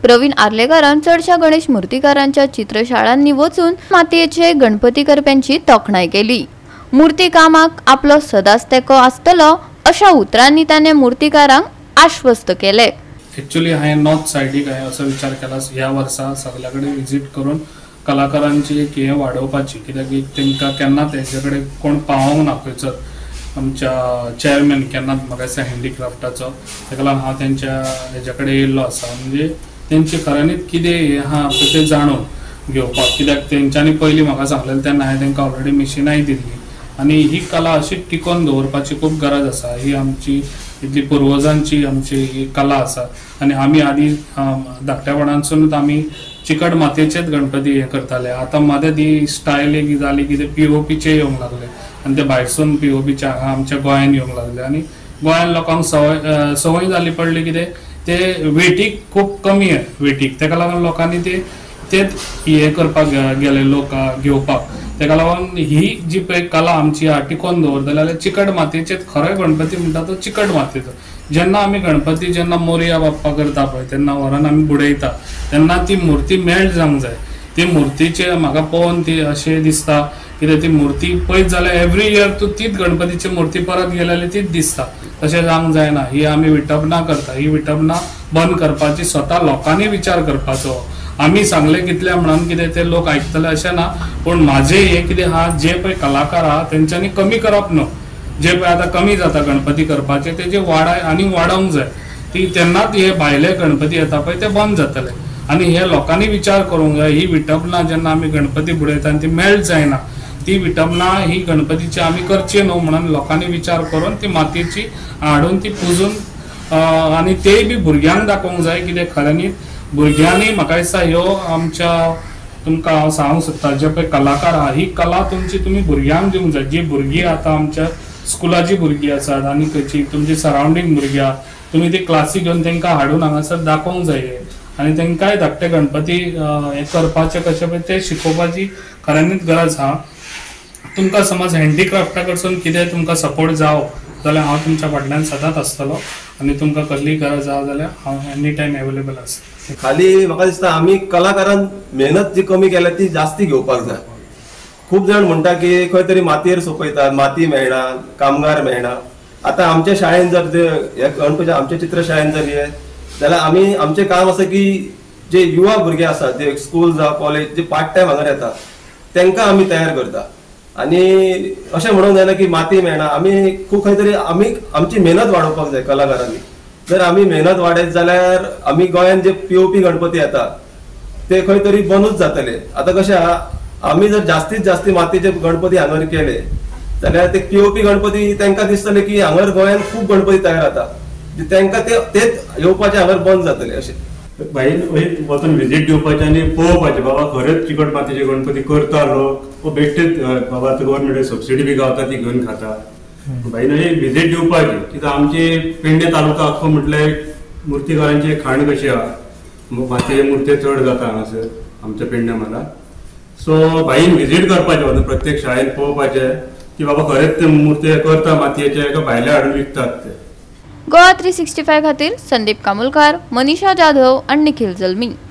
प्रवीण आर्लेकरान चडशा गणेश मूर्तिकारांच्या चित्रशाळांनी वचून मातयेचे गणपती करप्यांची तोखणाय केली। मूर्ती कामाक आपलो सदांच तेंको आसतलो अशा उतरांनी ताणें मूर्तिकारांक आश्वस्त केले। एक्चुअली हांवें नॉर्थ सायडीक असो विचार केला ह्या वर्सा सगळ्या कडेन विजीट करून कलाकारांची एक हे वाडोवपाची, कित्याक तांकां केन्ना तेजे कडेन कोण पावोंक ना खंयचो आमच्या चेअरमॅन केन्ना म्हाका दिसता हँडीक्राफ्टाचो, ताका लागून हांव तेंच्या हेजे कडेन येयल्लो आसा। म्हणजे तेंचे खऱ्यांनीच कितें हें आहा तें जाणून घेवपाक, कित्याक तेंच्यांनी पयलीं म्हाका सांगलेलें तेन्ना हांवें तांकां ऑलरेडी मशिनाय दिल्ली आनी ही कला अशी टिकोवन दवरपाची खूब गरज आसा। ही आमची इतली पुर्वजांची आमची ही कला आसा आनी आमी आदी धाकटेपणांसूनच आमी चिकट मातयेचेच गणपती हे करताले। आतां मदें ती स्टायल एक जाली की ते POPचे येवंक लागले आनी ते भायरसून POPचे हांगा आमच्या गोंयांत येवंक लागले आनी गोंयान लोकांक संवय जाली पडली कितें ते वेटीक खूब कमी आहे वेटीक, ताका लागून लोकांनी तेच हे करपाक गेले लोक घेवपाक। ताका लागून ही जी पळय कला आमची हा टिकोवन दवरतले जाल्यार चिकट मातयेचेच खरो गणपती म्हणटा तो चिकट मातयेचो। जेन्ना आमी गणपती जेन्ना मोरया बाप्पा करता पळय तेन्ना व्हरून आमी बुडयता तेन्ना ती मूर्ती मेल्ट जावंक जाय। ती मूर्तीचे म्हाका पळोवन ती अशें दिसता कित्याक ती मूर्ती पळयत जाल्यार एवरी इयर तूं तीच गणपतीची मूर्ती परत गेल्यार तीच दिसता, तशें जावंक जायना। ही आमी विटपना करता, ही विटपना बंद करपाची स्वता लोकांनी विचार करपाचो। आमी सांगले कितले म्हणून कितें ते लोक आयकतले अशें ना, पूण म्हाजें हें कितें आहा जे पळय कलाकार आहा तेंच्यांनी कमी करप न्हू, जे पळय आतां कमी जाता गणपती करपाचे तेजे वाडाय आनी वाडोवंक जाय। ती तेन्नाच हे भायले गणपती येता पळय ते बंद जातले आनी हे लोकांनी विचार करूंक जाय। ही विटपना जेन्ना आमी गणपती बुडयता आनी ती मेल्ट जायना, ती विटपना ही गणपतीची आमी करची न्हू म्हणून लोकांनी विचार करून ती मातयेची हाडून ती पुजून आनी तेय बी भुरग्यांक दाखोवंक जाय। कितें खऱ्यांनी भुरग्यांनी म्हाका दिसता ह्यो आमच्या तुमकां हांव सांगूंक सोदता जे पळय कलाकार आहा ही कला तुमची तुमी भुरग्यांक दिवंक जाय। जी भुरगीं आतां आमच्या स्कुलाची भुरगीं आसात आनी खंयची तुमची सरावंडींग भुरगीं आहा तुमी ती क्लासी घेवन तांकां हाडून हांगासर दाखोवंक जाय आनी तांकांय धाकटे गणपती हे करपाचे कशें पळय ते शिकोवपाची खऱ्यांनीच गरज आहा। तुमकां समज हँडीक्राफ्टा कडसून कितें तुमकां सपोर्ट जावो जाल्यार हांव तुमच्या फाटल्यान सदांच आसतलो आनी तुमकां कसलीय गरज आहा जाल्यार हांव एनी टायम अवेलेबल आसा। खाली म्हाका दिसता आमी कलाकारान मेहनत जी कमी केल्या ती जास्ती घेवपाक जाय। खूब जाण म्हणटा की खंय तरी मातयेर सोंपयतात, माती मेळना, कामगार मेळना। आतां आमच्या शाळेन जर गणपती आमच्या चित्रशाळेन जर हे जाल्यार आमी आमचें काम आसा की जे युवा भुरगे आसात जे स्कूल जावं कॉलेज जे पार्ट टायम हांगा येतात तांकां आमी तयार करता आनी अशें म्हणूंक जायना की माती मेळना। आमी खूब खंय तरी आमी आमची मेहनत वाडोवपाक जाय कलाकारांनी। जर आमी मेहनत वाडयत जाल्यार आमी गोंयान जे POP गणपती येतात ते खंय तरी बंदूच जातले। आतां कशें आहा आमी जर जास्तीत जास्त मातयेचे गणपती हांगर केले जाल्यार ते POP गणपती तांकां दिसतले की हांगर गोंयान खूब गणपती तयार जाता, तांकां तेच येवपाचे हांगर बंद जातले। अशें भायर वचून विजीट दिवपाचें आनी पळोवपाचें बाबा खरेंच चिकट मातयेचे गणपती करता लोक बेश्टेच बाबा गव्हर्मेंट सबसिडी बी गावता ती घेवन खाता। भाई ही विजीट दिवपाची कित्याक आमची पेडणे तालुका आख्खो म्हटल्यार मुर्तीकारांची खाण कशी आहा, मातयेचे मुर्ती चड जाता हांगासर आमच्या पेडणे म्हालात। सो भाईन विजीट करपाचें प्रत्येक शाळेन पळोवपाचें की बाबा खरेंच ते मुर्ती करता मातयेचे काय भायले हाडून विकतात ते। गोवा 365 खातीर संदीप कामुलकार, मनीषा जाधव आणि निखिल जल्मी।